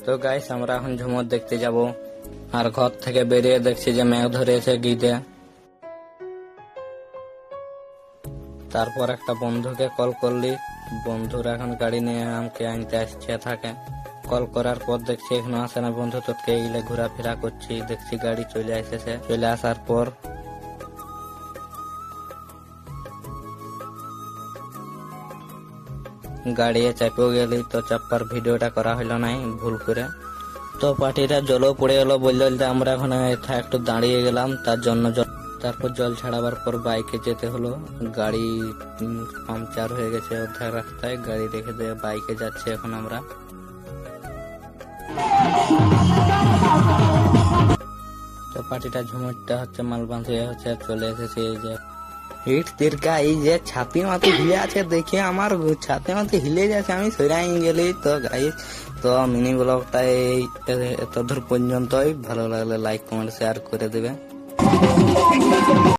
তো গাইস আমরা এখন ঝুমুর দেখতে যাব, আর ঘর থেকে বেরিয়ে দেখছি যে মেঘ ধরেছে গিতে। তারপর একটা বন্ধুকে কল করলি, বন্ধুরা এখন গাড়ি নিয়ে আমাকে আনতে আসছে থাকে। কল করার পর দেখছি এখনো আসে না বন্ধু, তোকে ইলে ঘোরাফেরা করছি, দেখছি গাড়ি চলে আসেছে। চলে আসার পর গাড়ি চাপেও গেলি, তো চাপার ভিডিওটা করা হলো নাই ভুল করে। তো পার্টিটা জলও পড়ে গেল, বলতে বলতে আমরা এখন একটু দাঁড়িয়ে গেলাম তার জন্য। তারপর জল ছাড়াবার পর বাইকে যেতে হলো, গাড়ি পাংচার হয়ে গেছে অর্ধেক রাস্তায়, গাড়ি রেখে দিয়ে বাইকে যাচ্ছি এখন আমরা। তো পার্টিটা ঝুমুরটা হচ্ছে মালবান্ধে হচ্ছে চলে এসেছে। এই যে হিট তিরকা এই যে ছাতি মাতি হিলে আছে, দেখে আমার ছাতি মাতি হিলে যাচ্ছে, আমি সরাই গেলি। তো গাইস, তো মিনি ব্লগটা এই এত দূর পর্যন্তই। ভালো লাগলে লাইক কমেন্ট শেয়ার করে দেবে।